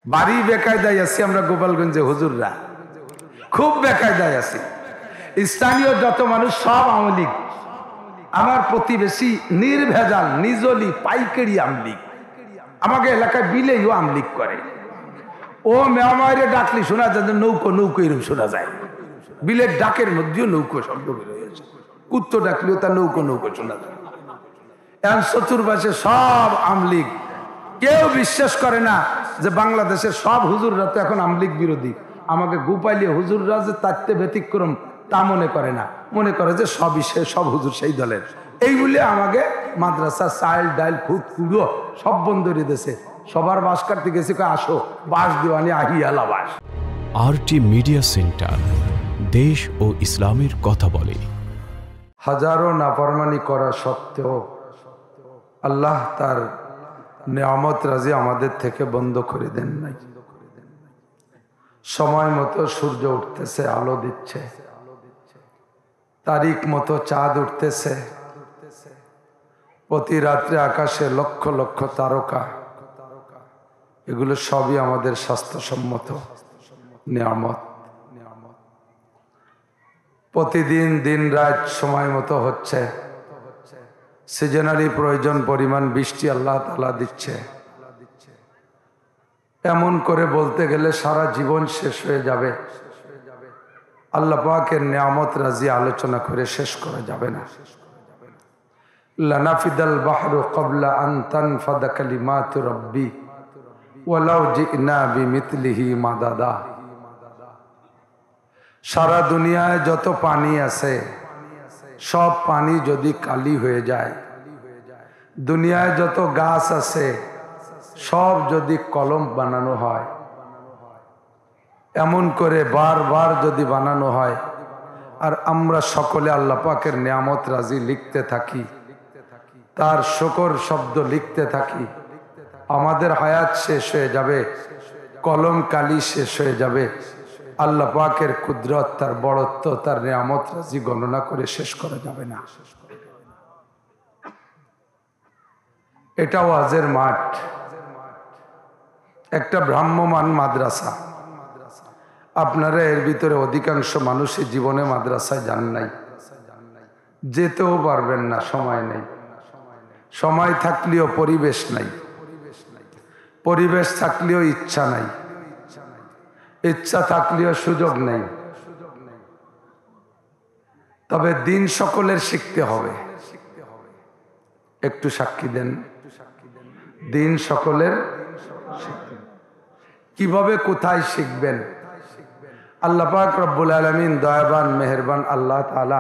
বাড়ি বেকায়দায় আছি আমরা গোপালগঞ্জে, হুজুররা খুব বেকায়দায় আছি। স্থানীয় যত মানুষ সব আওয়ামী লীগ, আমার প্রতিবেশী নির্ভেজাল নিজলি পাইকারি আমলিগ, আমাকে এলাকায় বিলেও আমলিগ করে। ও মেয়ামারে ডাকলি শোনা যায়, নৌকো নৌকো এরকম শোনা যায়, বিলের ডাকের মধ্যেও নৌকো শব্দ বের হয়েছে, কুত্তো ডাকলেও তার নৌকো নৌকো শোনা যায়। এখন চতুর্পাশে সব আমলিগ, কেউ বিশ্বাস করে না যে বাংলাদেশের সব হুজুররা তো এখন আমলিগ বিরোধী। আমাকে গোপাইলে হুজুররা যে তাতে ব্যতিক্রম তা মনে করে না, মনে করে যে সবই সব হুজুর সেই দলের। এই বলে আমাকে মাদ্রাসা চাইল ডাইল খুব কুড়ো সব বন্ধ করে দিয়েছে। সবার বাস কাটতে গেছে, আসো বাস দিওয়ানি আহিয়ালা বাস। আরটি মিডিয়া সেন্টার, দেশ ও ইসলামের কথা বলে। হাজারো নাফরমানি করা সত্ত্বেও আল্লাহ তার নেয়ামত রাজি আমাদের থেকে বন্ধ করে দেন নাই। সময় মতো সূর্য উঠতেছে, আলো দিচ্ছে, তারিখ মতো চাঁদ উঠতেছে, প্রতি রাত্রে আকাশে লক্ষ লক্ষ তারকা, এগুলো সবই আমাদের স্বাস্থ্যসম্মত নিয়ামত। প্রতিদিন দিন রাত সময় মতো হচ্ছে, সিজনালি প্রয়োজন পরিমাণ বৃষ্টি আল্লাহ তাআলা দিচ্ছে। এমন করে বলতে গেলে সারা জীবন শেষ হয়ে যাবে, আল্লাহ পাকের নিয়ামত রাজি আলোচনা করে শেষ করা যাবে না। লানাফিদাল বাহরু ক্বাবলা আন তানফাদা কালিমাতু রাব্বি ওয়ালাউ জিনা বিমিথলিহি মাদাদা। সারা দুনিয়ায় যত পানি আছে সব পানি যদি কালি হয়ে যায়, দুনিয়ায় যত গাছ আছে সব যদি কলম বানানো হয়, এমন করে বারবার যদি বানানো হয়, আর আমরা সকলে আল্লাহ পাকের নিয়ামত রাজি লিখতে থাকি, তার শুকর শব্দ লিখতে থাকি, আমাদের হায়াত শেষ হয়ে যাবে, কলম কালি শেষ হয়ে যাবে। আল্লাহ পাকের কুদরত, তার বড়ত্ব, তার নিয়ামত রাজি গণনা করে শেষ করা যাবে না। এটা ওয়াজের মাঠ, একটা ভ্রাম্যমান মাদ্রাসা। আপনারা এর ভিতরে অধিকাংশ মানুষই জীবনে মাদ্রাসায় যান নাই, যেতেও পারবেন না, সময় নেই। সময় থাকলেও পরিবেশ নাই, পরিবেশ থাকলেও ইচ্ছা নাই, ইচ্ছা থাকলেও সুযোগ নেই। তবে দিন সকলের শিখতে হবে। একটু সাক্ষী দেন, দিন সকলের। কিভাবে কোথায় শিখবেন? আল্লাহ পাক রব্বুল আলামিন দয়াবান মেহেরবান আল্লাহ তাআলা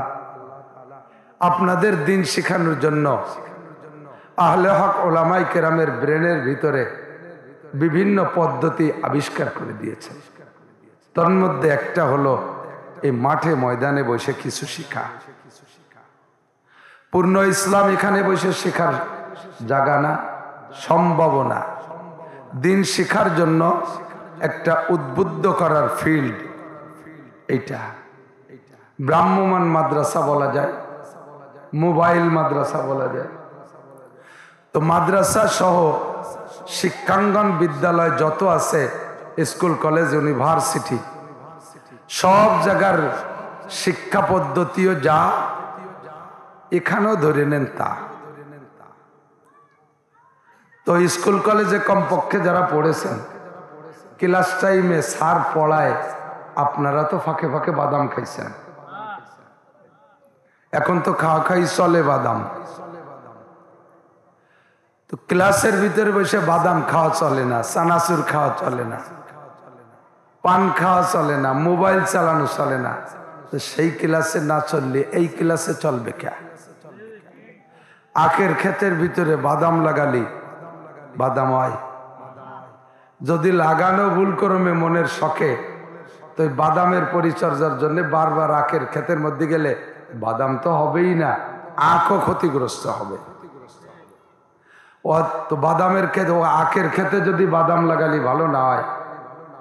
আপনাদের দিন শেখানোর জন্য আহলে হক ওলামায়ে কেরামের ব্রেনের ভিতরে বিভিন্ন পদ্ধতি আবিষ্কার করে দিয়েছেন। তার মধ্যে একটা হলো এই মাঠে ময়দানে বসে কিছু শিখা। পূর্ণ ইসলাম এখানে বসে শেখার জায়গা না, সম্ভাবনা। দিন শিখার জন্য একটা উদ্বুদ্ধ করার ফিল্ড এইটা। ভ্রাম্যমান মাদ্রাসা বলা যায়, মোবাইল মাদ্রাসা বলা যায়। তো মাদ্রাসা সহ শিক্ষাঙ্গন বিদ্যালয় যত আছে, স্কুল কলেজ ইউনিভার্সিটি, সব জায়গার শিক্ষা পদ্ধতিও যা, এখানেও ধরে নেন তা। তো স্কুল কলেজে কমপক্ষে যারা পড়েছেন, ক্লাস টাইমে স্যার পড়ায়, আপনারা তো ফাঁকে ফাঁকে বাদাম খাইছেন। এখন তো খাওয়া খাই চলে বাদাম, তো ক্লাসের ভিতরে বসে বাদাম খাওয়া চলে না, চানাচুর খাওয়া চলে না, পান খাওয়া চলে না, মোবাইল চালানো চলে না। তো সেই ক্লাসে না চললে এই ক্লাসে চলবে কে? আখের ক্ষেতের ভিতরে বাদাম লাগালি বাদাম হয়, যদি লাগানো ভুল ক্রমে মনের শখে, তো বাদামের পরিচর্যার জন্য বারবার আখের ক্ষেতের মধ্যে গেলে বাদাম তো হবেই না, আখও ক্ষতিগ্রস্ত হবে। তো বাদামের ক্ষেত, আখের ক্ষেতে যদি বাদাম লাগালি ভালো না হয়,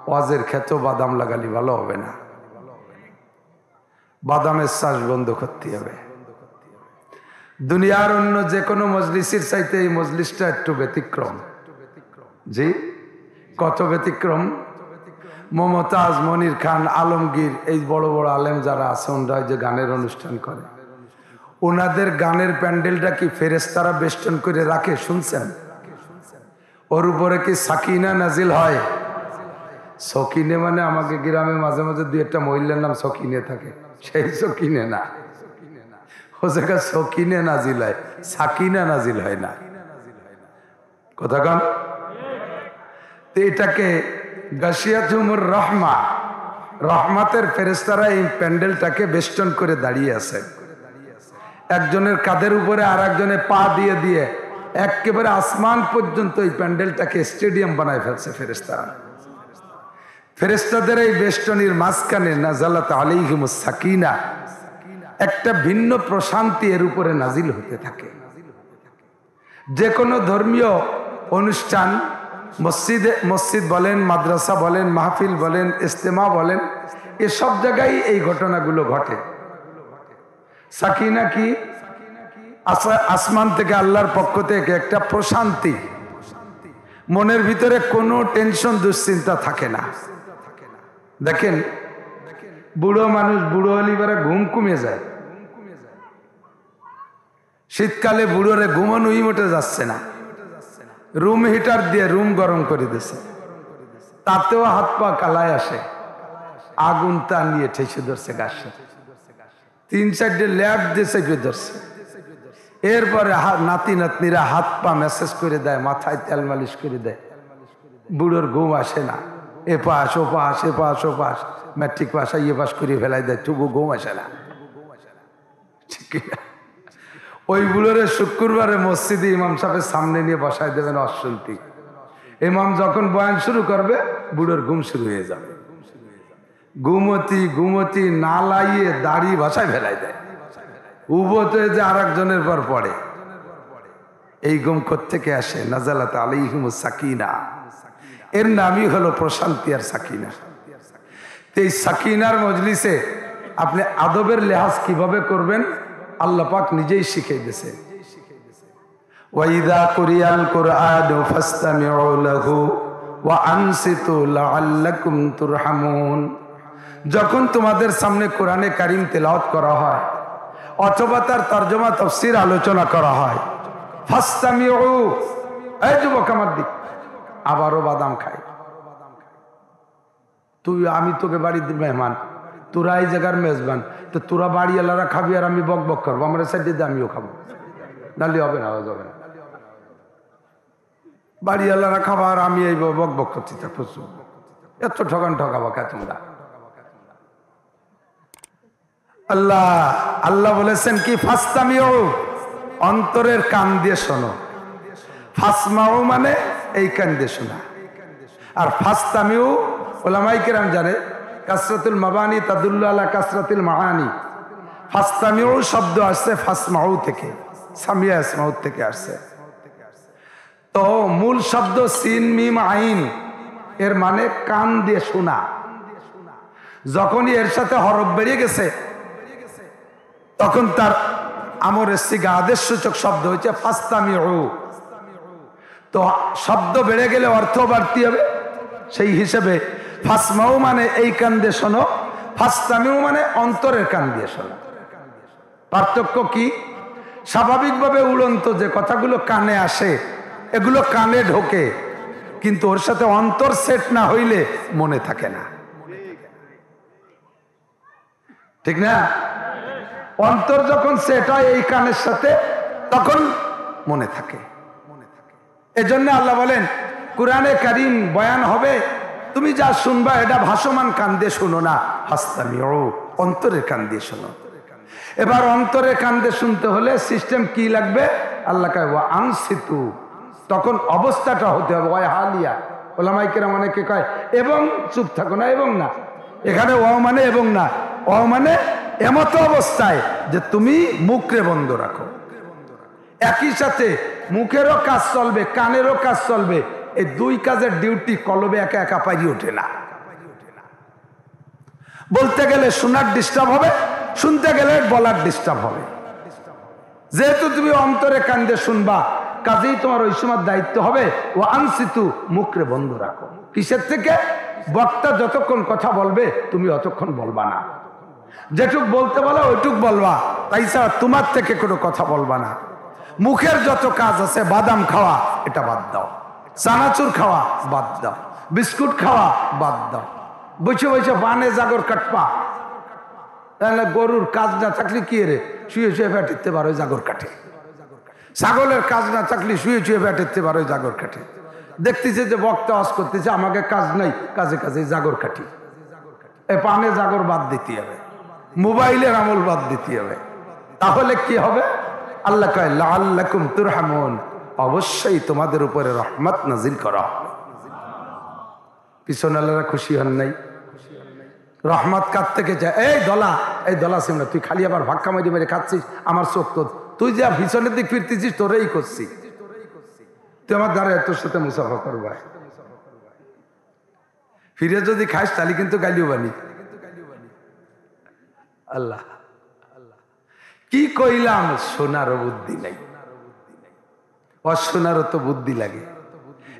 ওয়াজের ক্ষেতেও বাদাম লাগালি ভালো হবে না। বাদামের চাষ বন্ধ করতে হবে। দুনিয়ার অন্য যে কোনো মজলিসের চাইতে এই মজলিসটা একটু ব্যতিক্রম। জি, কত ব্যতিক্রম। মমতাজ, মনির খান, আলমগীর, এই বড় বড় আলেম যারা আছে ওনারা যে গানের অনুষ্ঠান করে, ওনাদের গানের প্যান্ডেলটা কি ফেরেশতারা বেষ্টন করে রাখে? শুনছেন? ওর উপরে কি সাকিনা নাজিল হয়? সকিনে মানে আমাকে গ্রামে মাঝে মাঝে দুই একটা মহিলার নাম সকিনে থাকে, সেই সকিনে না, ও জায়গা সকিনে নাজিল হয়, সাকিনা নাজিল হয় না। কথা কন। তো এটাকে গাশিয়াতুমুর রহমা, রহমাতের ফেরেশতারা এই প্যান্ডেলটাকে বেষ্টন করে দাঁড়িয়ে আছে। একজনের কাঁধের উপরে আর একজনের পা দিয়ে দিয়ে একেবারে আসমান পর্যন্ত এই প্যান্ডেলটাকে স্টেডিয়াম বানায় ফেলছে ফেরেশতারা। ফেরেশতাদের এই বেষ্টনীর মাঝখানে নাজালাত আলাইহিমুস সাকিনা, একটা ভিন্ন প্রশান্তি এর উপরে নাজিল হতে থাকে। যে কোনো ধর্মীয় অনুষ্ঠান, মসজিদ বলেন, মাদ্রাসা বলেন, মাহফিল বলেন, ইজতেমা বলেন, এসব জায়গায় এই ঘটনাগুলো ঘটে। সাকিনা কি? আসমান থেকে আল্লাহর পক্ষ থেকে একটা প্রশান্তি, মনের ভিতরে কোনো টেনশন দুশ্চিন্তা থাকে না। দেখেন বুড়ো মানুষ, বুড়ো হলিবারে ঘুম কমে যায়। শীতকালে বুড়োরে ঘুমানোই মোটে যাচ্ছে না, রুম হিটার দিয়ে রুম গরম করে দিছে, তাতেও হাত পা কালায় আসে, আগুন তা নিয়ে ঠেসে ধরছে গাছে, 3-4 ল্যাব দিয়ে চেপে ধরছে। এরপরে নাতি নাতনিরা হাত পা মেসেজ করে দেয়, মাথায় তেল মালিশ করে দেয়, বুড়োর ঘুম আসে না। এ পাশ ও পাশ, এ পাশ ও পাশ, ম্যাট্রিক পাশ ইয়ে পাশ করে ফেলাই দেয়, তবু ঘুম আসে না। ঠিক না? ওই বুড়োরে শুক্রবারে মসজিদে ইমাম সাহেবের সামনে নিয়ে বসায় দেবেন অশুনতি। ইমাম যখন বয়ান শুরু করবে বুড়োর ঘুম শুরু হয়ে যাবে। ঘুমতি না লাইয়ে দাড়ি ভাষায় ফেলাই দেয়, উবতে যে আর একজনের পর পড়ে। এই ঘুম কোত্থেকে আসে? নাজালাত আলাইহিমুস সাকিনা, এর নামই হলো প্রশান্তি আর সাকিনা। এই সাকিনার মজলিসে আপনি আদবের লেহাজ কিভাবে করবেন আল্লাহ পাক নিজেই শিখিয়ে দিয়েছে। ওয়াইদা কুরিয়াল কুরআনু ফাসতামিউ লাহু ওয়া আনসিতু লাআল্লাকুম তুরহামুন। যখন তোমাদের সামনে কোরআনে কারীম তেলাওয়াত করা হয় অথবা তার তরজমা তাফসীর আলোচনা করা হয়, ফাসতামিউ, এই যুবক আমার দিক, আবারও বাদাম খাই। তুই, আমি তোকে বাড়ির মেহমান, তোরা এই জায়গার মেজবান, তো তোরা বাড়িওয়ালারা খাবি আর আমি বক বক করবো, আমার সাইডে দিয়ে আমিও খাবো, নাহলে হবে না, যাবে না। বাড়িওয়ালারা খাবা আর আমি এই বক বক করছি, তা প্রচুর এত ঠকাবা কে তোমরা? আল্লাহ বলেছেন কি? ফাসতামিউ, অন্তরের কান দিয়ে শোনো। ফাসমাউ মানে এই কান দিয়ে শোনা। আর ফাসতামিউ উলামায়ে কেরাম জানে কাসরাতুল মাবানি তাদুল্লু আলা কাসরাতিল মাআনি। ফাসতামিউ শব্দ আসছে ফাসমাউ থেকে, সামিয়া ইসমাউ থেকে আসছে। তো মূল শব্দ সিন মিম আইন, এর মানে কান দিয়ে শোনা। যখনই এর সাথে হরফ বেরিয়ে গেছে তখন তার আমরের সিগা আদেশ সূচক শব্দ হয়েছে ফাসতামিউ। তো শব্দ বেড়ে গেলে অর্থ বাড়তি হবে, সেই হিসেবে ফাসমাউ মানে এই কান দিয়ে শোনো, ফাসতামিউ মানে অন্তরের কান দিয়ে শোনো। পার্থক্য কি? স্বাভাবিকভাবে উড়ন্ত যে কথাগুলো কানে আসে এগুলো কানে ঢোকে, কিন্তু ওর সাথে অন্তর সেট না হইলে মনে থাকে না, ঠিক না? অন্তর যখন সেট হয় এই কানের সাথে তখন মনে থাকে। এজন্য আল্লাহ বলেন কুরআনে কারীম বয়ান হবে, তুমি যা শুনবা এটা ভাসমান কান দিয়ে শুনো না, ফাসতামিউ, অন্তরের কান দিয়ে শোনো। এবার অন্তরের কান দিয়ে শুনতে হলে সিস্টেম কি লাগবে? আল্লাহ কয় ওয়া আনসিতু, তখন অবস্থাটা হতে হবে ওয়া হালিয়া। উলামায়ে কেরাম অনেকে কয় এবং চুপ থাকো না, এবং না, এখানে ওয়া মানে এবং না, ওয়া মানে এমত অবস্থায় যে তুমি মুখরে বন্ধ রাখো। একই সাথে মুখেরও কাজ চলবে, কানেরও কাজ চলবে, এই দুই কাজের ডিউটি কলবে একা একা পাইয়ে ওঠে না। বলতে গেলে শোনার ডিস্টার্ব হবে, শুনতে গেলে বলার ডিস্টার্ব হবে। যেহেতু তুমি অন্তরে কান দিয়ে শুনবা, কাজেই তোমার ওই সময় দায়িত্ব হবে ও আনসিতু, মুখরে বন্ধ রাখো। কিসের থেকে? বক্তা যতক্ষণ কথা বলবে তুমি অতক্ষণ বলবা না, যেটুক বলতে বলো ওইটুক বলবা, তাই ছাড়া তোমার থেকে কোনো কথা বলবা না। মুখের যত কাজ আছে, বাদাম খাওয়া এটা বাদ দাও, চানাচুর খাওয়া বাদ দাও, বিস্কুট খাওয়া বাদ দাও, বসে বসে বানে জাগর কাটপা। তাহলে গরুর কাজ না থাকলে কি রে, শুয়ে শুয়ে ফেটিতে পারো জাগর কাটে। ছাগলের কাজ না থাকলে শুয়ে শুয়ে ফেটিতে পারো জাগর কাটে। দেখতেছে যে বক্তা ওয়াজ করতেছে, আমাকে কাজ নাই, কাজে কাজে জাগর কাটি। এ পানে জাগর বাদ দিতে হবে, মোবাইলের আমল বাদ দিতে হবে। তাহলে কি হবে? আল্লাহ কয় লাআল্লাকুম তুরহামুন, অবশ্যই তোমাদের উপরে রহমত নাজিল করা হবে। পিছনে আল্লাহরা খুশি হন নাই? রহমত কার থেকে যায়? এই দলা সিমরা, তুই খালি আবার ভাক্কা মারি মেরে খাচ্ছিস, আমার চোখ তো, তুই যা পিছনের দিক ফিরতেছিস তোরেই করছি, তুই আমার দ্বারা তোর সাথে মুসাফা করবা। ফিরে যদি খাস তাহলে কিন্তু গালিও বানি। আল্লাহ কি কইলাম, শোনারও বুদ্ধি নাই, অশোনারও তো বুদ্ধি লাগে।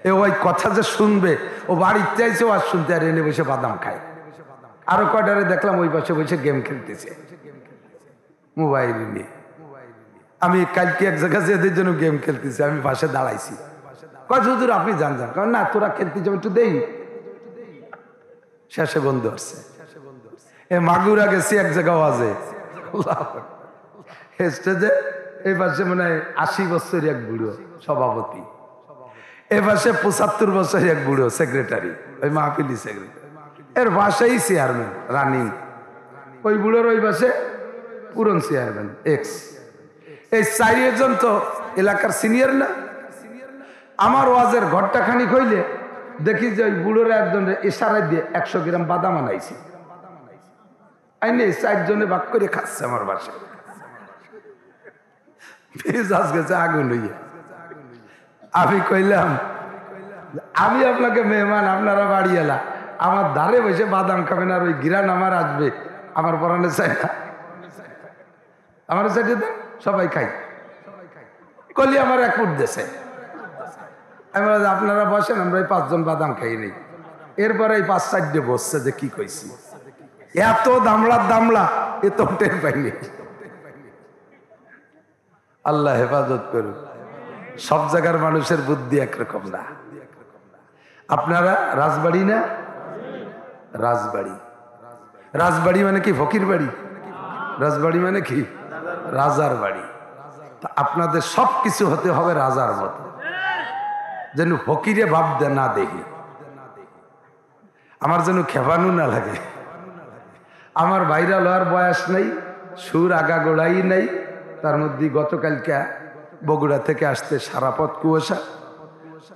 এ ওই কথা যে শুনবে, ও বাড়িতে চাইছে আর শুনতে, আর এনে বসে বাদাম খায়। আরো কয়টারে দেখলাম ওই পাশে বসে গেম খেলতেছে মোবাইল নিয়ে। আমি কালকে এক জায়গায় এদের জন্য গেম খেলতেছি, আমি পাশে দাঁড়াইছি। কয় হুজুর আপনি জান, কারণ না তোরা খেলতে যাবে একটু দেই। শেষে বন্ধু আসছে, এ মাগুরা গেছি এক জায়গায় আওয়াজে স্টেজে, এই পাশে মনে হয় 80 বছরের এক বুড়ো সভাপতি, এ পাশে 75 বছরের এক বুড়ো সেক্রেটারি, ওই মাহফিলি সেক্রেটারি, এর বাসাই চেয়ারম্যান রানিং, ওই বুড়োর ওই পাশে পুরন চেয়ারম্যান এক্স। এই 4 জন তো এলাকার সিনিয়র না। আমার ওয়াজের ঘরটা খানিক হইলে দেখি যে ওই বুড়োরা একজন ইশারায় দিয়ে 100 গ্রাম বাদাম আনাইছে, আইনে 4 জনে ভাগ করে খাচ্ছে আমার বাসায়। মেজাজ গেছে আগুন হইয়া। আমি কইলাম আমি আপনাকে মেহমান, আপনারা বাড়ি এলা, আমার ধারে বসে বাদাম খাবেন আর ওই গিরান আমার আসবে, আমার পরানে চাই না, আমার চাইতে দেন, সবাই খাই। কলি আমার 1 ফুট দেশে, আমি আপনারা বসেন, আমরা এই 5 জন বাদাম খাই নেই। এরপরে এই 5-4 বসছে যে কি কইছি, এত দামলা এ তো টের পাইনি। আল্লাহ হেফাজত করুন। সব জায়গার মানুষের বুদ্ধি একরকম না। আপনারা রাজবাড়ি না? রাজবাড়ি মানে কি? ফকির বাড়ি। রাজবাড়ি মানে কি? রাজার বাড়ি। আপনাদের সব কিছু হতে হবে রাজার মতো, যেন ফকিরে ভাব না দেখি, আমার যেন খেপানো না লাগে। আমার বাইরা লওয়ার বয়স নেই, সুর আগা গোড়াই নেই। তার মধ্যে গতকালকে বগুড়া থেকে আসতে সারা পথ কুয়াশা,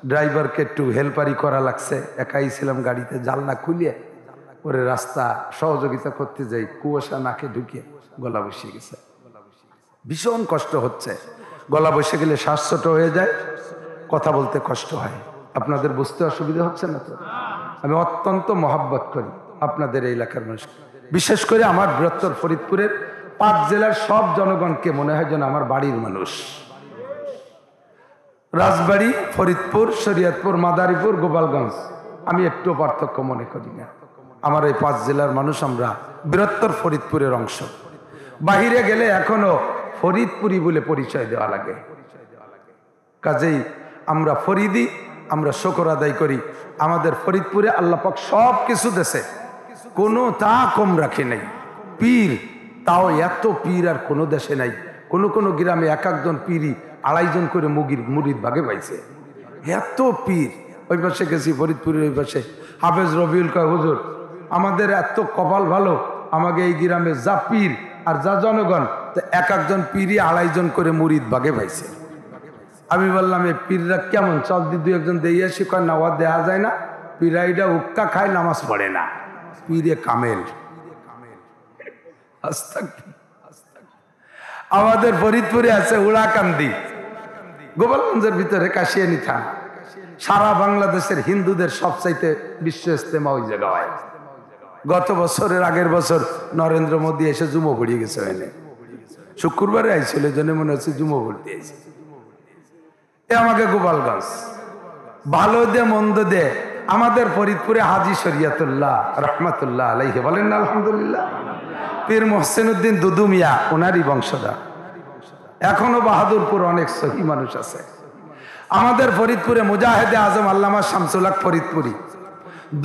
ড্রাইভারকে একটু হেল্পারি করা লাগছে, একাই ছিলাম গাড়িতে, জানলা খুলিয়ে পরে রাস্তা সহযোগিতা করতে যাই, কুয়াশা নাকে ঢুকিয়ে গলা বসে গেছে, ভীষণ কষ্ট হচ্ছে। গলা বসে গেলে শ্বাস ছোট হয়ে যায়, কথা বলতে কষ্ট হয়। আপনাদের বুঝতে অসুবিধা হচ্ছে না তো? আমি অত্যন্ত মহাব্বত করি আপনাদের এই এলাকার মানুষকে, বিশেষ করে আমার বৃহত্তর ফরিদপুরের 5 জেলার সব জনগণকে মনে হয় যেন আমার বাড়ির মানুষ। রাজবাড়ী, ফরিদপুর, শরীয়তপুর, মাদারীপুর, গোপালগঞ্জ আমি একটু পার্থক্য মনে করি না। আমার এই 5 জেলার মানুষ, আমরা বৃহত্তর ফরিদপুরের অংশ। বাহিরে গেলে এখনো ফরিদপুরি বলে পরিচয় দেওয়া লাগে। কাজেই আমরা ফরিদি, আমরা শুকর আদায় করি। আমাদের ফরিদপুরে আল্লাহ পাক সব কিছু দেশে কোনো তা কম রাখে নাই। পীর, তাও এত পীর আর কোনো দেশে নাই। কোনো গ্রামে 1-1 পীরই 2.5 জন করে মুরিদ ভাগে পাইছে, এত পীর। ওই পাশে গেছি ফরিদপুরের ওই পাশে, হাফেজ রবিউল কয় হুজুর আমাদের এত কপাল ভালো, আমাকে এই গ্রামে যা পীর আর যা জনগণ, 1-1 পীরই 2.5 জন করে মুরিদ ভাগে পাইছে। আমি বললাম এ পীররা কেমন, চল দি 2-1 জন দিয়ে আসি। কয় না, ওয়া দেওয়া যায় না, পীরাইটা হুক্কা খায়, নামাজ পড়ে না, পীরে কামেল। আমাদের ফরিদপুরে আছে উড়াকান্দি, গোপালগঞ্জের ভিতরে কাশিয়ানি থানা। সারা বাংলাদেশের হিন্দুদের সবচাইতে বিশ্ব ইজতেমা ওই জায়গা হয়। গত বছরের আগের বছর নরেন্দ্র মোদী এসে জুমো পড়িয়ে গেছে, শুক্রবারে আইছিল, জন্য মনে হচ্ছে জুমো পড়তে আইছে। এ আমাকে গোপালগঞ্জ ভালো দে মন্দ দে আমাদের ফরিদপুরে হাজী শরিয়তুল্লাহ রহমতুল্লাহ আলাইহি বলেন না আলহামদুলিল্লাহ। পীর মোহসেন উদ্দিন দুদু মিয়া ওনারই বংশধর। এখনো বাহাদুরপুর অনেক সহি মানুষ আছে। আমাদের ফরিদপুরে মুজাহিদে আজম আল্লামা শামসুল হক ফরিদপুরি।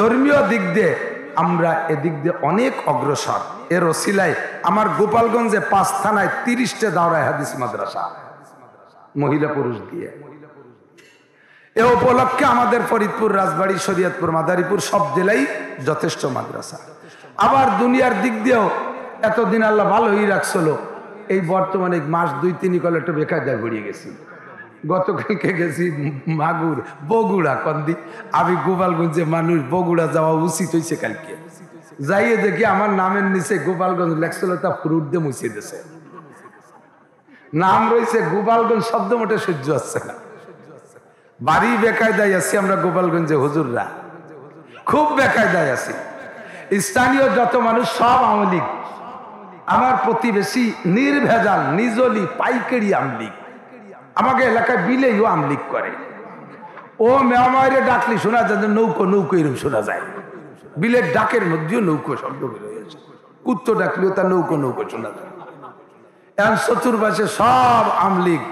ধর্মীয় দিক দিয়ে আমরা এদিক দিয়ে অনেক অগ্রসর। এর ওসিলায় আমার গোপালগঞ্জে 5 থানায় 30টা দাওরায়ে হাদিস মাদ্রাসা মহিলা পুরুষ দিয়ে। এ উপলক্ষে আমাদের ফরিদপুর, রাজবাড়ী, শরীয়তপুর, মাদারীপুর সব জেলায় যথেষ্ট মাদ্রাসা। আবার দুনিয়ার দিক দিয়েও এতদিন আল্লাহ ভালোই রাখছিল। এই বর্তমানে মাস 2-3 কলে একটু বেকায়দায় গড়িয়ে গেছি। গতকালকে গেছি মাগুর বগুড়া কন্দি। আমি গোপালগঞ্জে মানুষ বগুড়া যাওয়া উচিত হয়েছে কালকে। যাইয়ে দেখি আমার নামের নিচে গোপালগঞ্জ লেখছিল, তা ফ্রুট দিয়ে মুছিয়ে দিয়েছে। নাম রয়েছে গোপালগঞ্জ, শব্দ মোটে সহ্য হচ্ছে না। বাড়ি বেকায়দায় আছি আমরা গোপালগঞ্জে হুজুররা, খুব বেকায়দায় আছি। স্থানীয় যত মানুষ সব আওয়ামী লীগ। আমার প্রতিবেশী নির্ভেজাল নিজলি পাইকারি আওয়ামী লীগ। আমাকে এলাকায় বিলেও আওয়ামী লীগ করে। ও মেয়ামারে ডাকলি শোনা যায়, নৌকো নৌকো এরকম শোনা যায়। বিলের ডাকের মধ্যেও নৌকো শব্দ বের হয়েছে। কুত্তো ডাকলেও তার নৌকো নৌকো শোনা যায়। এখন চতুর্পাশে সব আওয়ামী লীগ।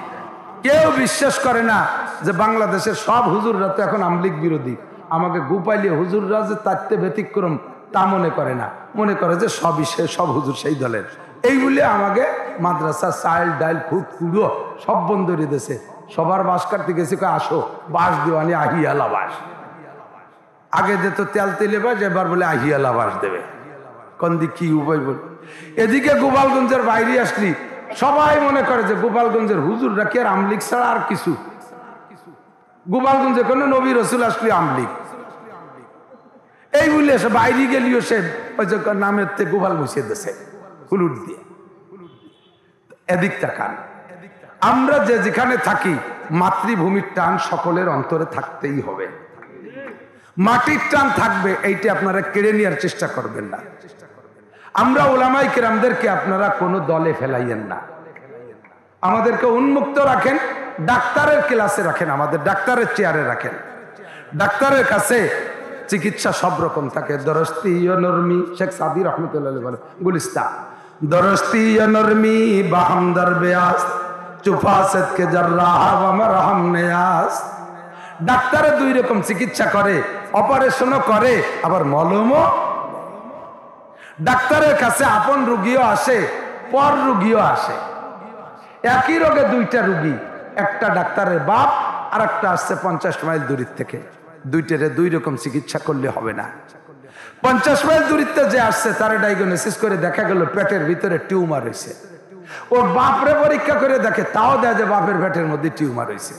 কেউ বিশ্বাস করে না যে বাংলাদেশের সব হুজুররা তো এখন আওয়ামী লীগ বিরোধী। আমাকে গোপালিয়ে হুজুররা যে তারতে ব্যতিক্রম তা মনে করে না, মনে করে যে সবই সব হুজুর সেই দলের। এই বলে আমাকে মাদ্রাসা চাল ডাইল ফুট কুড়ো সব বন্ধ করে দিয়েছে। সবার বাস কাটতে গেছে, আসো বাস দেওয়ানি আহিয়ালা বাস। আগে দিত তেল তেলে বাস, এবার বলে আহিয়ালা বাস দেবে। কোন দিক কি উপায় বল। এদিকে গোপালগঞ্জের বাইরে আসলি সবাই মনে করে যে গোপালগঞ্জের হুজুররা কি আর আওয়ামী লীগ ছাড়া আর কিছু। গোপালগঞ্জে কোনো নবী রসুল আসলি আওয়ামী লীগ এই বলে সে বাইরে গেলিও সে নামের থেকে গোপাল বসিয়ে দিয়েছে হুলুট দিয়ে। এদিক তাকান, আমরা যে যেখানে থাকি মাতৃভূমির টান সকলের অন্তরে থাকতেই হবে। মাটির টান থাকবে, এইটা আপনারা কেড়ে নেওয়ার চেষ্টা করবেন না। আমরা ওলামায়ে কেরামদেরকে আপনারা কোনো দলে ফেলাইয়েন না। আমাদেরকে উন্মুক্ত রাখেন, ডাক্তারের ক্লাসে রাখেন, আমাদের ডাক্তারের চেয়ারে রাখেন। ডাক্তারের কাছে চিকিৎসা সব রকম থাকে। দরস্তি নরমি, শেখ সাদি রহমতুল্লাহ বলে গুলিস্তা, দরস্তি নরমি বাহামদার বেয়াস চুফাসত কে জাররাহ ওয়া মারহাম নিয়াস। ডাক্তারে 2 রকম চিকিৎসা করে, অপারেশনও করে আবার মলমও। ডাক্তারের কাছে আপন রোগীও আসে, পর রোগীও আসে। একই রোগে 2টা রোগী, একটা ডাক্তারের বাপ আর একটা আসছে 50 মাইল দূরের থেকে। 2টারে 2 রকম চিকিৎসা করলে হবে না। 50 মাইল দূরত্বে যে আসছে তার ডায়াগনোসিস করে দেখা গেল পেটের ভিতরে টিউমার হয়েছে। ওর বাপরে পরীক্ষা করে দেখে, তাও দেয় যে বাপের পেটের মধ্যে টিউমার হয়েছে।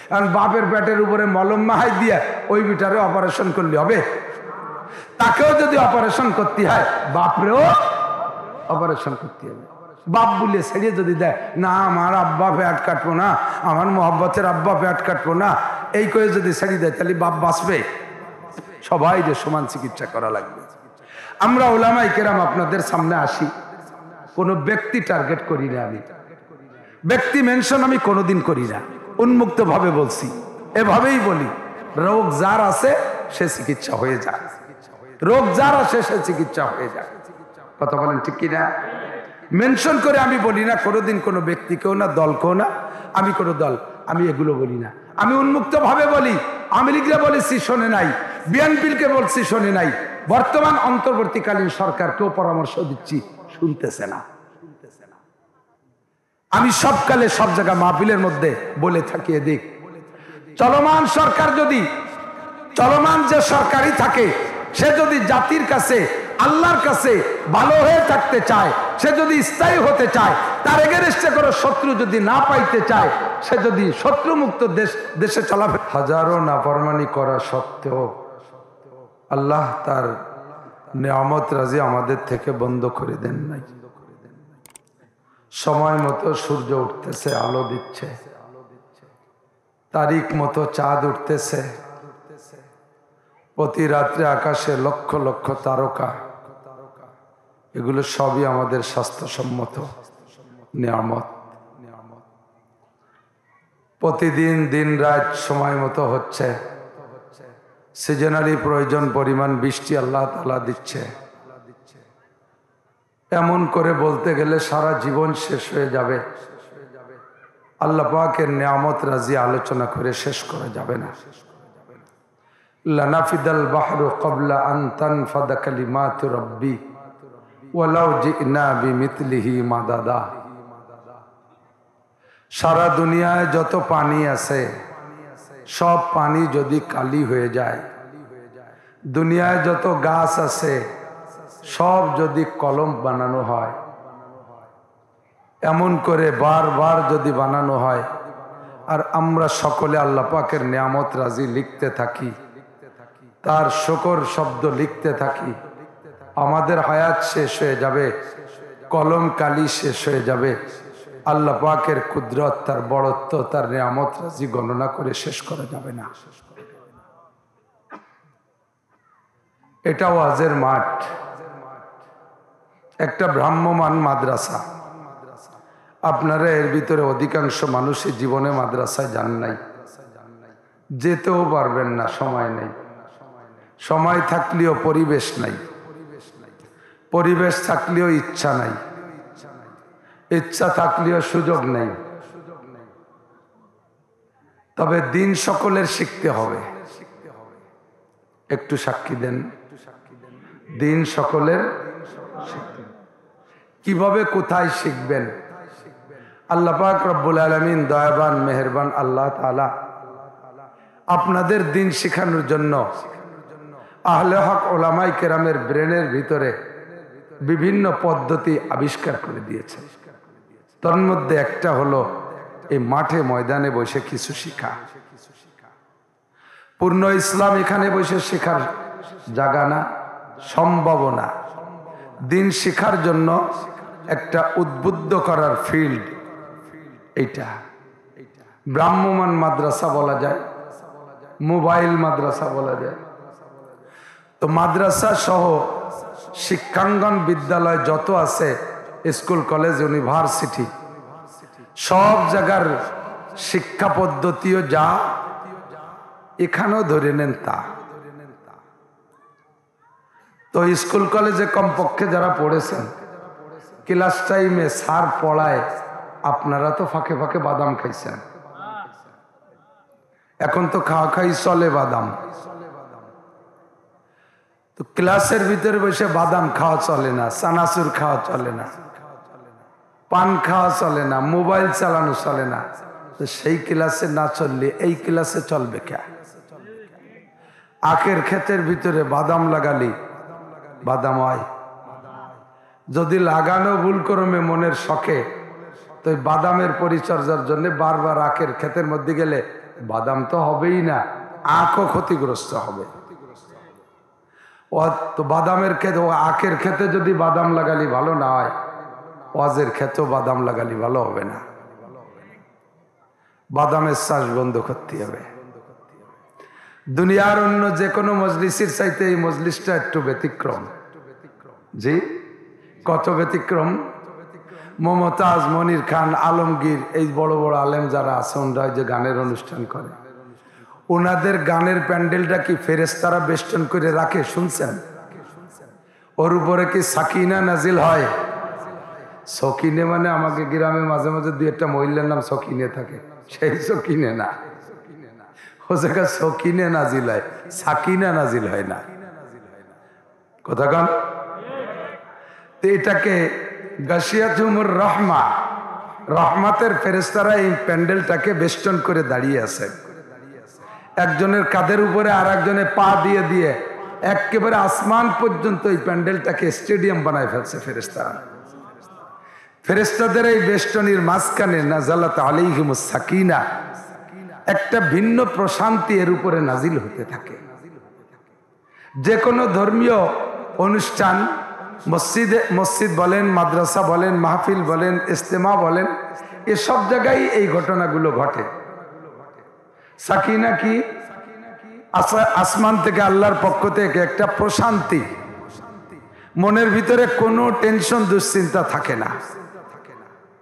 কারণ বাপের পেটের উপরে মলম মাহাই দিয়ে ওই বিটারে অপারেশন করলে হবে? তাকেও যদি অপারেশন করতে হয় বাপরেও অপারেশন করতে হবে। বাপ বলে ছেড়ে যদি দেয়, না আমার আব্বা পেট কাটবো না, আমার মোহাব্বতের আব্বা পেট কাটবো না, এই করে যদি ছেড়ে দেয় তাহলে বাপ বাঁচবে? সবাই যে সমান চিকিৎসা করা লাগবে। আমরা ওলামায়ে কেরাম আপনাদের সামনে আসি, কোনো ব্যক্তি টার্গেট করি না। আমি ব্যক্তি মেনশন আমি কোনোদিন করি না, উন্মুক্ত ভাবে বলছি। এভাবেই বলি, রোগ যার আছে সে চিকিৎসা হয়ে যায়, রোগ যার আছে সে চিকিৎসা হয়ে যায়। কথা বলেন ঠিক কিনা? মেনশন করে আমি বলি না কোনোদিন কোনো ব্যক্তিকেও না, দলকেও না। আমি কোনো দল আমি এগুলো বলি না। আমি উন্মুক্ত ভাবে বলি। আওয়ামী লীগকে বলেছি শোনে নাই, বিএনপিকে বলছি শোনে নাই, বর্তমান অন্তর্বর্তীকালীন সরকারকেও পরামর্শ দিচ্ছি, শুনতেছে না। আমি সবকালে সব জায়গা মাহফিলের মধ্যে বলে থাকি, এদিক চলমান সরকার যদি চলমান যে সরকারই থাকে, সে যদি জাতির কাছে আল্লাহর কাছে ভালো হয়ে থাকতে চায়, সে যদি স্থায়ী হতে চায়, তার এগেনস্টে করে শত্রু যদি না পাইতে চায়, সে যদি শত্রুমুক্ত দেশে চলাফেরা, হাজারো নাফরমানি করা সত্ত্বেও আল্লাহ তার নিয়ামত রাজি আমাদের থেকে বন্ধ করে দেন নাই। সময় মতো সূর্য উঠতেছে, আলো দিচ্ছে, তারিখ মতো চাঁদ উঠতেছে, প্রতি রাত্রে আকাশে লক্ষ লক্ষ তারকা। এগুলো সবই আমাদের স্বাস্থ্যসম্মত নিয়ামত। প্রতিদিন দিন রাত সময় মতো হচ্ছে, সিজনালি প্রয়োজন পরিমাণ বৃষ্টি আল্লাহ তাআলা দিচ্ছে। এমন করে বলতে গেলে সারা জীবন শেষ হয়ে যাবে, আল্লাহ পাকের নিয়ামত রাজি আলোচনা করে শেষ করা যাবে না। লানাফিদাল বাহরু ক্বাবলা আন তানফাদা কালিমাতু রাব্বি ওয়ালাউ জিনা বিমিথলিহি মাদাদা। সারা দুনিয়ায় যত পানি আছে সব পানি যদি কালি হয়ে যায়, দুনিয়ায় যত গাছ আছে সব যদি কলম বানানো হয়, এমন করে বারবার যদি বানানো হয়, আর আমরা সকলে আল্লাহ পাকের নিয়ামত রাজি লিখতে থাকি, তার শুকর শব্দ লিখতে থাকি, আমাদের হায়াত শেষ হয়ে যাবে, কলম কালি শেষ হয়ে যাবে। আল্লাহ পাকের কুদরত, তার বড়ত্ব, তার নিয়ামত রাজি গণনা করে শেষ করা যাবে না। এটা ওয়াজের মাঠ, একটা ভ্রাম্যমান মাদ্রাসা। আপনারা এর ভিতরে অধিকাংশ মানুষই জীবনে মাদ্রাসায় যান নাই, যেতেও পারবেন না, সময় নেই। সময় থাকলেও পরিবেশ নাই, পরিবেশ থাকলেও ইচ্ছা নাই, ইচ্ছা থাকলেও সুযোগ নেই। তবে দিন সকলের শিখতে হবে। একটু সাক্ষী দেন, দিন সকলের কিভাবে কোথায় শিখবেন? আল্লাহ পাক রব্বুল আলামিন দয়াবান মেহেরবান আল্লাহ তাআলা আপনাদের দিন শেখানোর জন্য আহলে হক ওলামায়ে কেরামের ব্রেনের ভিতরে বিভিন্ন পদ্ধতি আবিষ্কার করে দিয়েছে। তার মধ্যে একটা হলো এই মাঠে ময়দানে বসে কিছু শিখা। পূর্ণ ইসলাম এখানে বসে শেখার জায়গা না, সম্ভাবনা। দিন শেখার জন্য একটা উদ্বুদ্ধ করার ফিল্ড এইটা। ভ্রাম্যমান মাদ্রাসা বলা যায়, মোবাইল মাদ্রাসা বলা যায়। তো মাদ্রাসা সহ শিক্ষাঙ্গন বিদ্যালয় যত আছে, স্কুল কলেজ ইউনিভার্সিটি, সব জায়গার শিক্ষা পদ্ধতিও যা, এখানেও ধরে নেন তা। তো স্কুল কলেজে কমপক্ষে যারা পড়েছেন, ক্লাস টাইমে স্যার পড়ায়, আপনারা তো ফাঁকে ফাঁকে বাদাম খাইছেন। এখন তো খাওয়া খাই চলে বাদাম, তো ক্লাসের ভিতরে বসে বাদাম খাওয়া চলে না, চানাচুর খাওয়া চলে না, পান খাওয়া চলে না, মোবাইল চালানো চলে না। তো সেই ক্লাসে না চললে এই ক্লাসে চলবে কে? আখের ক্ষেতের ভিতরে বাদাম লাগালি বাদাম হয়, যদি লাগানো ভুল ক্রমে মনের শখে, তো বাদামের পরিচর্যার জন্য বারবার আখের ক্ষেতের মধ্যে গেলে বাদাম তো হবেই না, আখও ক্ষতিগ্রস্ত হবে। তো বাদামের ক্ষেত, আখের ক্ষেতে যদি বাদাম লাগালি ভালো না হয়, ওয়াজের ক্ষেতেও বাদাম লাগালি ভালো হবে না। বাদামের চাষ বন্ধ করতে হবে। দুনিয়ার অন্য যে কোনো মজলিসের চাইতে এই মজলিসটা একটু ব্যতিক্রম। জি, কত ব্যতিক্রম! মমতাজ, মনির খান, আলমগীর, এই বড় বড় আলেম যারা আছে, ওনারা যে গানের অনুষ্ঠান করে, ওনাদের গানের প্যান্ডেলটা কি ফেরেশতারা বেষ্টন করে রাখে? শুনছেন? ওর উপরে কি সাকিনা নাজিল হয়? সকিনে মানে আমাকে গ্রামে মাঝে মাঝে দুই একটা মহিলার নাম সকিনে থাকে, সেই সকিনে না, ও জায়গা সকিনে নাজিল হয়, সাকিনা নাজিল হয় না। কথা কন? তো এটাকে গাশিয়াতুমুর রহমা, রহমতের ফেরেশতারা এই প্যান্ডেলটাকে বেষ্টন করে দাঁড়িয়ে আছে। একজনের কাঁধের উপরে আর একজনের পা দিয়ে দিয়ে একেবারে আসমান পর্যন্ত এই প্যান্ডেলটাকে স্টেডিয়াম বানায় ফেলছে ফেরেশতারা। ফেরেশতাদের এই বেষ্টনীর মাঝখানে নাজালাত আলাইহিমুস সাকিনা, একটা ভিন্ন প্রশান্তি এর উপরে নাজিল হতে থাকে। যে কোনো ধর্মীয় অনুষ্ঠান, মসজিদ বলেন, মাদ্রাসা বলেন, মাহফিল বলেন, ইজতেমা বলেন, এসব জায়গায় এই ঘটনাগুলো ঘটে। সাকিনা কি? আসমান থেকে আল্লাহর পক্ষ থেকে একটা প্রশান্তি, মনের ভিতরে কোনো টেনশন দুশ্চিন্তা থাকে না।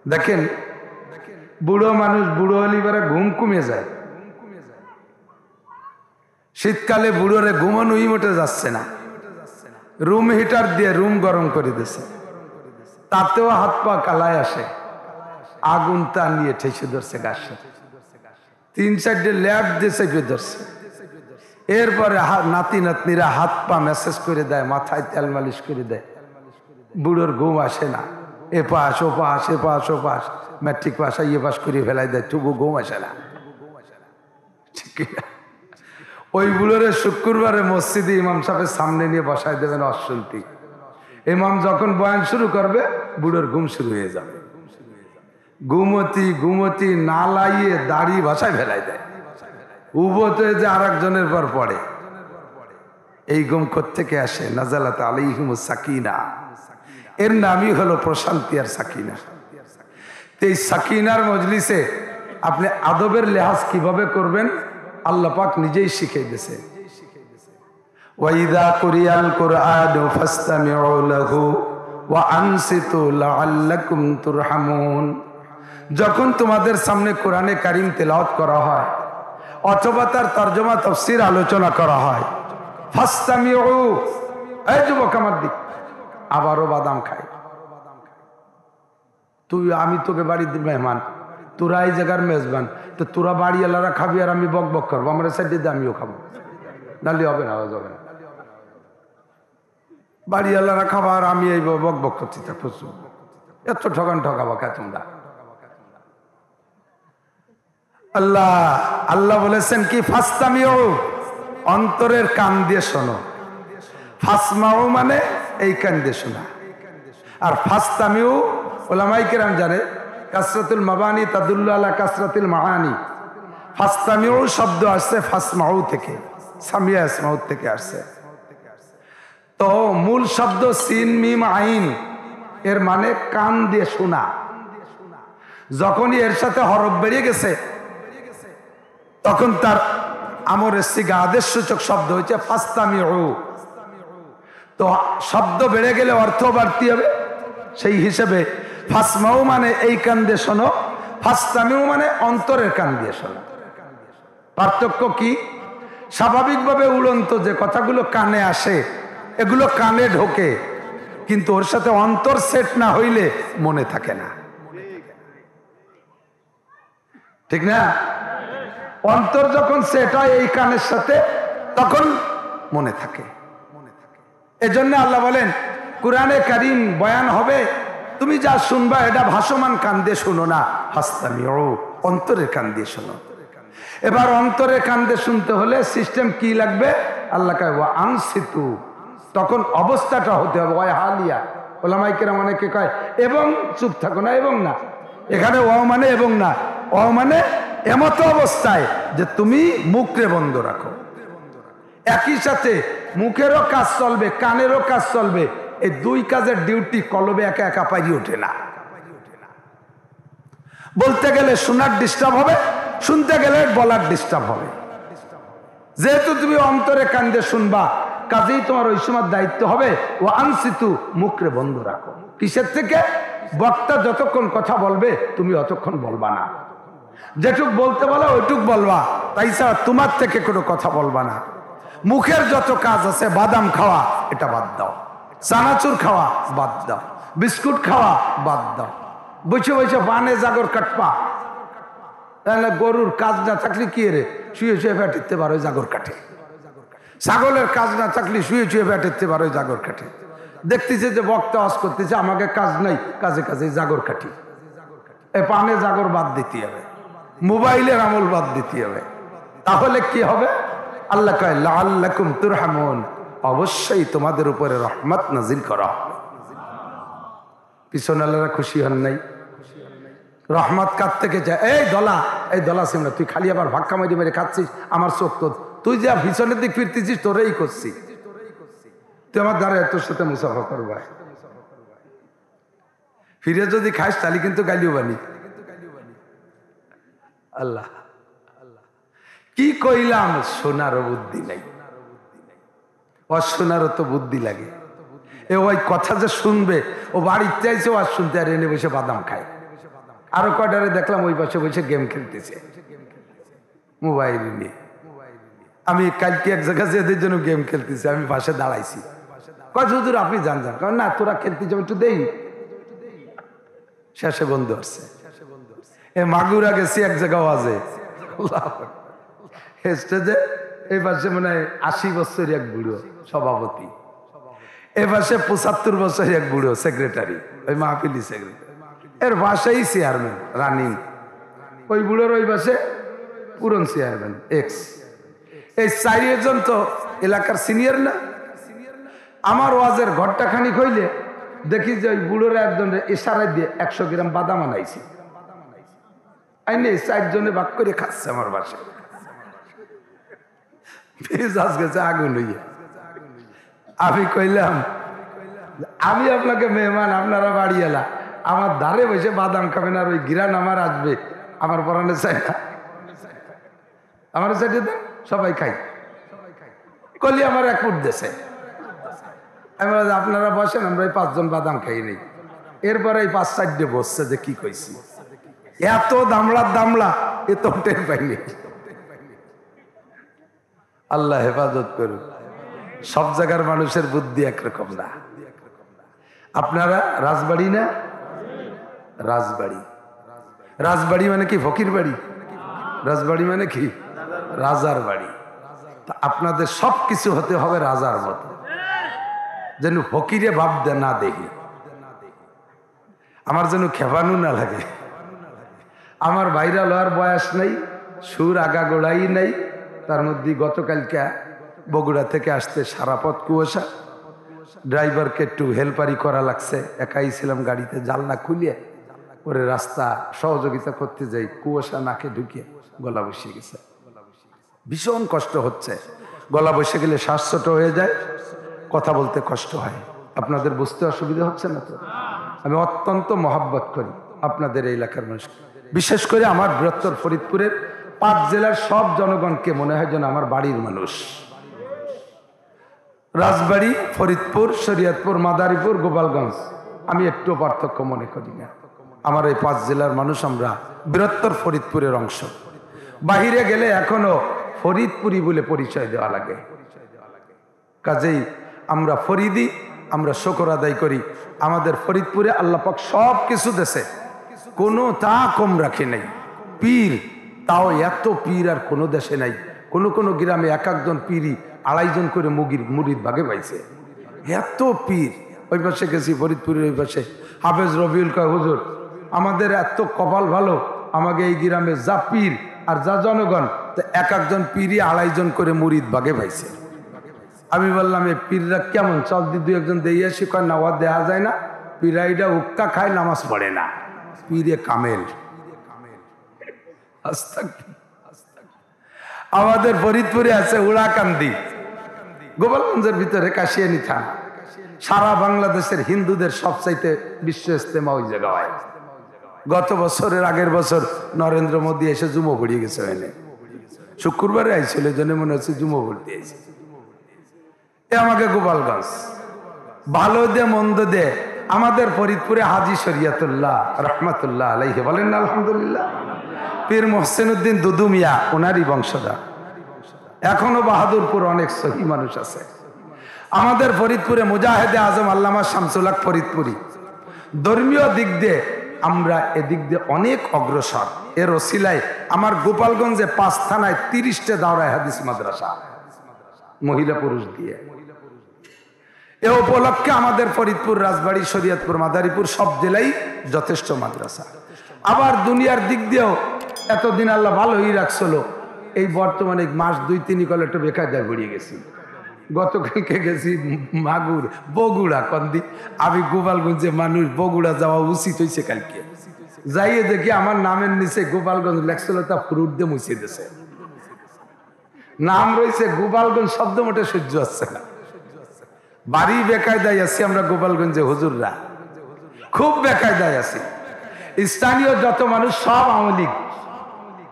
দেখেন বুড়ো মানুষ বুড়ো হলি পরে ঘুম কমে যায়। শীতকালে বুড়োরে ঘুমানোই মোটে যাচ্ছে না, রুম হিটার দিয়ে রুম গরম করে দিছে, তাতেও হাত পা কালায় আসে, আগুন তা নিয়ে ঠেসে ধরছে গাছে, 3-4টে ল্যাব দিয়ে চেপে ধরছে। এরপরে নাতি নাতনিরা হাত পা মেসেজ করে দেয়, মাথায় তেল মালিশ করে দেয়, বুড়োর ঘুম আসে না। এ পাস ও পাস, এ পাস ও পাস, ম্যাট্রিক পাস ইয়ে পাস করে ফেলাই দেয়, তবু ঘুম আসে না। ঠিক না? ওই বুড়োরে শুক্রবারে মসজিদে ইমাম সাহেবের সামনে নিয়ে বসায় দেবেন অশুনতি। ইমাম যখন বয়ান শুরু করবে বুড়োর ঘুম শুরু হয়ে যাবে। ঘুমতি ঘুমতি না লাইয়ে দাড়ি ভাষায় ফেলাই দেয়, উবতে যে আর একজনের পর পড়ে। এই ঘুম কোত্থেকে আসে? নাজালাত আলাইহিমুস সাকিনা, এর নামই হলো প্রশান্তি আর সাকিনা। এই সাকিনার মজলিসে আপনি আদবের লেহাজ কিভাবে করবেন আল্লাহ পাক নিজেই শিখিয়ে দিয়েছে। ওয়াইদা কুরিয়াল কুরআনু ফাসতামিউ লাহু ওয়া আনসিতু লাআল্লাকুম তুরহামুন। যখন তোমাদের সামনে কোরআনে কারীম তেলাওয়াত করা হয় অথবা তার তরজমা তাফসীর আলোচনা করা হয়, ফাসতামিউ, এই যুবক আমার দিক, আবারও বাদাম খায়। তুই আমি তোকে বাড়ির মেহমান, তোরা এই জায়গার মেজবান, তো তোরা বাড়িওয়ালারা খাবি আর আমি বক বক করবো, আমরা সাইডে দিয়ে আমিও খাবো, নাহলে হবে না, যাবে না। বাড়িওয়ালারা খাবা আর আমি এই বক বক করছি, তা প্রচুর এত ঠকান ঠকাবা কে তোমরা? আল্লাহ আল্লাহ বলেছেন কি? ফাসতামিউ, অন্তরের কান দিয়ে শোনো। ফাসমাউ মানে এই কান দিয়ে শোনা, আর ফাসতামিউ উলামায়ে কেরাম জানে কাসরাতুল মাবানি তাদুল্লু আলা কাসরাতিল মাআনি। ফাসতামিউ শব্দ আসছে ফাসমাউ থেকে, সামিয়া ইসমাউ থেকে আসছে। তো মূল শব্দ সিন মিম আইন, এর মানে কান দিয়ে শোনা। যখনই এর সাথে হরফ বেরিয়ে গেছে তখন তার আমরের সিগা আদেশ সূচক শব্দ হয়েছে ফাসতামিউ। তো শব্দ বেড়ে গেলে অর্থ বাড়তি হবে, সেই হিসেবে ফাসমাউ মানে এই কান দিয়ে শোনো, ফাসতামিউ মানে অন্তরের কান দিয়ে শোনো। পার্থক্য কি? স্বাভাবিকভাবে উড়ন্ত যে কথাগুলো কানে আসে এগুলো কানে ঢোকে, কিন্তু ওর সাথে অন্তর সেট না হইলে মনে থাকে না, ঠিক না? অন্তর যখন সেট হয় এই কানের সাথে তখন মনে থাকে। এজন্য আল্লাহ বলেন কুরআনে কারীম বয়ান হবে, তুমি যা শুনবা এটা ভাসমান কান দিয়ে শুনো না, ফাসতামিউ, অন্তরের কান দিয়ে শোনো। এবার অন্তরের কান দিয়ে শুনতে হলে সিস্টেম কি লাগবে? আল্লাহ কয় ওয়া আনসিতু, তখন অবস্থাটা হতে হবে ওয়া হালিয়া। উলামায়ে কেরাম অনেকে কয় এবং চুপ থাকো না, এবং না, এখানে ওয়া মানে এবং না, ওয়া মানে এমতো অবস্থায় যে তুমি মুখরে বন্ধ রাখো। একই সাথে মুখেরও কাজ চলবে, কানেরও কাজ চলবে, এই দুই কাজের ডিউটি কলবে একা একা পারি ওঠে না। বলতে গেলে শোনার ডিস্টার্ব হবে, শুনতে গেলে বলার ডিস্টার্ব হবে। যেহেতু তুমি অন্তরে কান দিয়ে শুনবা, কাজেই তোমার ওই সময় দায়িত্ব হবে ও আনসিতু, মুখরে বন্ধ রাখো। কিসের থেকে? বক্তা যতক্ষণ কথা বলবে তুমি অতক্ষণ বলবা না, যেটুক বলতে বলো ওইটুক বলবা, তাই ছাড়া তোমার থেকে কোনো কথা বলবা না। মুখের যত কাজ আছে, বাদাম খাওয়া এটা বাদ দাও, চানাচুর খাওয়া বাদ দাও, বিস্কুট খাওয়া বাদ দাও, বসে বসে বানে জাগর কাটপা, তাহলে গরুর কাজ না থাকলে কি রে শুয়ে শুয়ে ফেটিতে পারো জাগর কাটে, ছাগলের কাজ না থাকলে শুয়ে শুয়ে ফেটিতে পারো জাগর কাটে। দেখতেছে যে বক্তা ওয়াজ করতেছে, আমাকে কাজ নাই, কাজে কাজে জাগর কাটি। এই পানে জাগর বাদ দিতে হবে, মোবাইলের আমল বাদ দিতে হবে, তাহলে কি হবে? আল্লাহ কয় লাআল্লাকুম তুরহামুন, অবশ্যই তোমাদের উপরে রহমত নাজিল করা হবে। পিছনালারা খুশি হন নাই? রহমত কার থেকে যায়? এই দলা সিমরা, তুই খালি আবার ভাক্কা মারি মেরে খাচ্ছিস, আমার চোখ তো, তুই যা পিছনের দিক ফিরতেছিস তোরেই করছি, তুই আমার দ্বারা তোর সাথে মুসাফা করবা, ফিরে যদি খাস তাহলে কিন্তু গালিও বানি। আল্লাহ কি কইলাম? শোনারও বুদ্ধি নাই, অশোনারও তো বুদ্ধি লাগে। ওই কথা যে শুনবে, ও বাড়িতে চাইছে আর শুনতে, আর এনে বসে বাদাম খায়, আরো কয়টারে দেখলাম ওই পাশে বসে গেম খেলতেছে মোবাইল নিয়ে। আমি কালকে এক জায়গায় এদের জন্য গেম খেলতেছি, আমি পাশে দাঁড়াইছি। কয় হুজুর আপনি যান যান, কারণ না তোরা খেলতে যাবে একটু দেই। শেষে বন্ধু আসছে, এ মাগুরা গেছি এক জায়গা ওয়াজে, স্টেজে এই পাশে মনে হয় 80 বছরের এক বুড়ো সভাপতি, এ পাশে 75 বছরের এক বুড়ো সেক্রেটারি, ওই মাহফিলি সেক্রেটারি, এর পাশেই চেয়ারম্যান রানিং, ওই বুড়োর ওই পাশে পুরন চেয়ারম্যান এক্স। এই 4 জন তো এলাকার সিনিয়র না। আমার ওয়াজের ঘরটা খানিক হইলে দেখি যে ওই বুড়োরা একজন ইশারায় দিয়ে 100 গ্রাম বাদাম আনাইছে, আইনে 4 জনে ভাগ করে খাচ্ছে আমার বাসায়। মেজাজ গেছে আগুন হইয়া। আমি কইলাম আমি আপনাকে মেহমান, আপনারা বাড়ি এলা, আমার ধারে বসে বাদাম খাবেন আর ওই গিরান আমার আসবে, আমার পরানে চাই না, আমার চাইতে দেন সবাই খাই। কলি আমার 1 ফুট দেশে, আমি বললাম আপনারা বসেন, আমরা এই 5 জন বাদাম খাই নেই। এরপরে এই 5-4 ডে বসছে যে কি কইছি, এত দামলা এ তো টের পাইনি। আল্লাহ হেফাজত করুন। সব জায়গার মানুষের বুদ্ধি একরকম না। আপনারা রাজবাড়ি না, রাজবাড়ি, রাজবাড়ি মানে কি ফকির বাড়ি, রাজবাড়ি মানে কি রাজার বাড়ি। তা আপনাদের সব কিছু হতে হবে রাজার মতো, যেন ফকিরে ভাব না দেখি, আমার যেন খেপানো না লাগে। আমার বাইরা লওয়ার বয়স নাই, সুর আগা গোড়াই নাই। তার মধ্যে গতকালকে বগুড়া থেকে আসতে সারা পথ কুয়াশা, ড্রাইভারকে একটু হেল্পারি করা লাগছে, একাই ছিলাম গাড়িতে, জানলা খুলিয়ে পরে রাস্তা সহযোগিতা করতে যাই, কুয়াশা নাকে ঢুকিয়ে গলা বসে গেছে, ভীষণ কষ্ট হচ্ছে। গলা বসে গেলে শ্বাস ছোট হয়ে যায়, কথা বলতে কষ্ট হয়। আপনাদের বুঝতে অসুবিধা হচ্ছে না তো? আমি অত্যন্ত মহাব্বত করি আপনাদের এই এলাকার মানুষ, বিশেষ করে আমার বৃহত্তর ফরিদপুরের 5 জেলার সব জনগণকে মনে হয় যেন আমার বাড়ির মানুষ। রাজবাড়ী, ফরিদপুর, শরীয়তপুর, মাদারীপুর, গোপালগঞ্জ আমি একটু পার্থক্য মনে করি না। আমার এই 5 জেলার মানুষ, আমরা বৃহত্তর ফরিদপুরের অংশ। বাহিরে গেলে এখনো ফরিদপুরি বলে পরিচয় দেওয়া লাগে। কাজেই আমরা ফরিদি, আমরা শুকর আদায় করি। আমাদের ফরিদপুরে আল্লাহ পাক সব কিছু দেশে কোনো তা কম রাখে নাই। পীর, তাও এত পীর আর কোনো দেশে নাই। কোনো গ্রামে 1-1 পীরই 2.5 জন করে মুরিদ ভাগে পাইছে, এত পীর। ওই পাশে গেছি ফরিদপুরের ওই পাশে, হাফেজ রবিউল কয় হুজুর আমাদের এত কপাল ভালো, আমাকে এই গ্রামে যা পীর আর যা জনগণ, তো 1-1 পীরই 2.5 জন করে মুরিদ ভাগে পাইছে। আমি বললাম এই পীররা কেমন, চল দি 2-1 দিয়ে আসি। কয় না, ওয়া দেওয়া যায় না, পীরাইটা হুক্কা খায়, নামাজ পড়ে না, পীরে কামেল। আমাদের ফরিদপুরে আছে উড়াকান্দি, গোপালগঞ্জের ভিতরে কাশিয়ানি থানা। সারা বাংলাদেশের হিন্দুদের সবচাইতে বিশ্ব ইজতেমা ওই জায়গা হয়। গত বছরের আগের বছর নরেন্দ্র মোদী এসে জুমো পড়িয়ে গেছে, হয়নি শুক্রবারে আইছিল, জন্য মনে হচ্ছে জুমো পড়তে আইছে। এ আমাকে গোপালগঞ্জ ভালো দে মন্দ দে, আমাদের ফরিদপুরে হাজী শরিয়তুল্লাহ রহমতুল্লাহ আলাইহি, বলেন না আলহামদুলিল্লাহ, পীর মোহসেন উদ্দিন দুদু মিয়া, ওনারই বংশধর। এখনো বাহাদুরপুর অনেক সহি মানুষ আছে। আমাদের ফরিদপুরে মুজাহিদে আজম আল্লামা শামসুল হক ফরিদপুরি। ধর্মীয় দিক দিয়ে আমরা এদিক দিয়ে অনেক অগ্রসর। এর ওসিলায় আমার গোপালগঞ্জে 5 থানায় 30টা দাওরায়ে হাদিস মাদ্রাসা, মহিলা পুরুষ দিয়ে। এ উপলক্ষে আমাদের ফরিদপুর, রাজবাড়ী, শরীয়তপুর, মাদারীপুর সব জেলায় যথেষ্ট মাদ্রাসা। আবার দুনিয়ার দিক দিয়েও এতদিন আল্লাহ ভালোই রাখছিল। এই বর্তমানে মাস 2-3 কলে একটু বেকায়দায় বেরিয়ে গেছি। গতকালকে গেছি মাগুর, বগুড়া কন্দি। আমি গোপালগঞ্জে মানুষ, বগুড়া যাওয়া উচিত হয়েছে কালকে। যাইয়ে দেখি আমার নামের নিচে গোপালগঞ্জ লেখছিল, তা ফ্রুট দিয়ে মুছিয়ে দিয়েছে। নাম রয়েছে গোপালগঞ্জ, শব্দ মোটে সহ্য হচ্ছে না। বাড়ি বেকায়দায় আছি আমরা গোপালগঞ্জে, হুজুররা খুব বেকায়দায় আছি। স্থানীয় যত মানুষ সব আওয়ামী লীগ।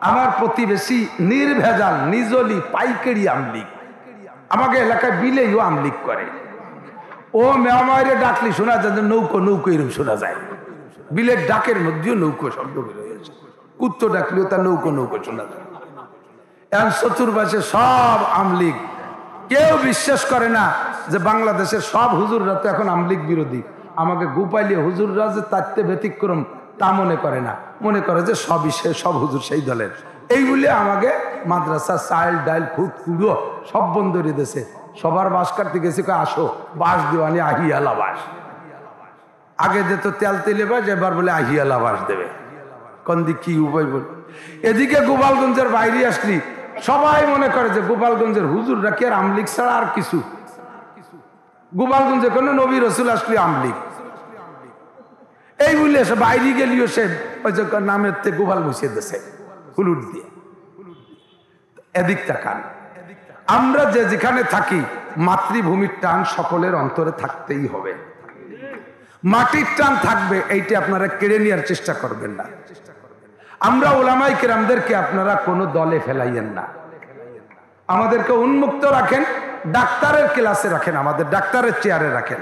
আমার প্রতিবেশী নির্ভেজাল নিজলি পাইকারি আমলিগ, আমাকে এলাকায় বিলেও আমলিগ করে। ও মেয়ামারে ডাকলি শোনা যায়, নৌকো নৌকো এরকম শোনা যায়। বিলের ডাকের মধ্যেও নৌকো শব্দ বের হয়েছে, কুত্তো ডাকলেও তার নৌকো নৌকো শোনা যায়। এখন চতুর্পাশে সব আমলিগ, কেউ বিশ্বাস করে না যে বাংলাদেশের সব হুজুররা তো এখন আমলিগ বিরোধী। আমাকে গোপাইলিয়ে হুজুররা যে তাতে ব্যতিক্রম তা মনে করে না, মনে করে যে সবই সব হুজুর সেই দলের। এই বলে আমাকে মাদ্রাসা চাইল ডাইল ফুট কুড়ো সব বন্ধ করে দিয়েছে। সবার বাস কাটতে গেছে, আসো বাস দিওয়ানি আহিয়ালা বাস। আগে যে তো তেল তেলে বাস, এবার বলে আহিয়ালা বাস দেবে। কোন দিক কি উপায় বল। এদিকে গোপালগঞ্জের বাইরে আসলি সবাই মনে করে যে গোপালগঞ্জের হুজুররা কি আর আমলিগ ছাড়া আর কিছু। গোপালগঞ্জে কোনো নবী রসুল আসলি আমলিগ, এই বলে সে বাইরে গেলিও সে ওই যে নামের তে গোপাল বসিয়ে দিয়েছে হুলুট দিয়ে। এদিক তাকান, আমরা যে যেখানে থাকি মাতৃভূমির টান সকলের অন্তরে থাকতেই হবে। মাটির টান থাকবে, এইটা আপনারা কেড়ে নেওয়ার চেষ্টা করবেন না। আমরা ওলামাই কেরামদেরকে আপনারা কোনো দলে ফেলাইয়েন না, আমাদেরকে উন্মুক্ত রাখেন, ডাক্তারের ক্লাসে রাখেন, আমাদের ডাক্তারের চেয়ারে রাখেন।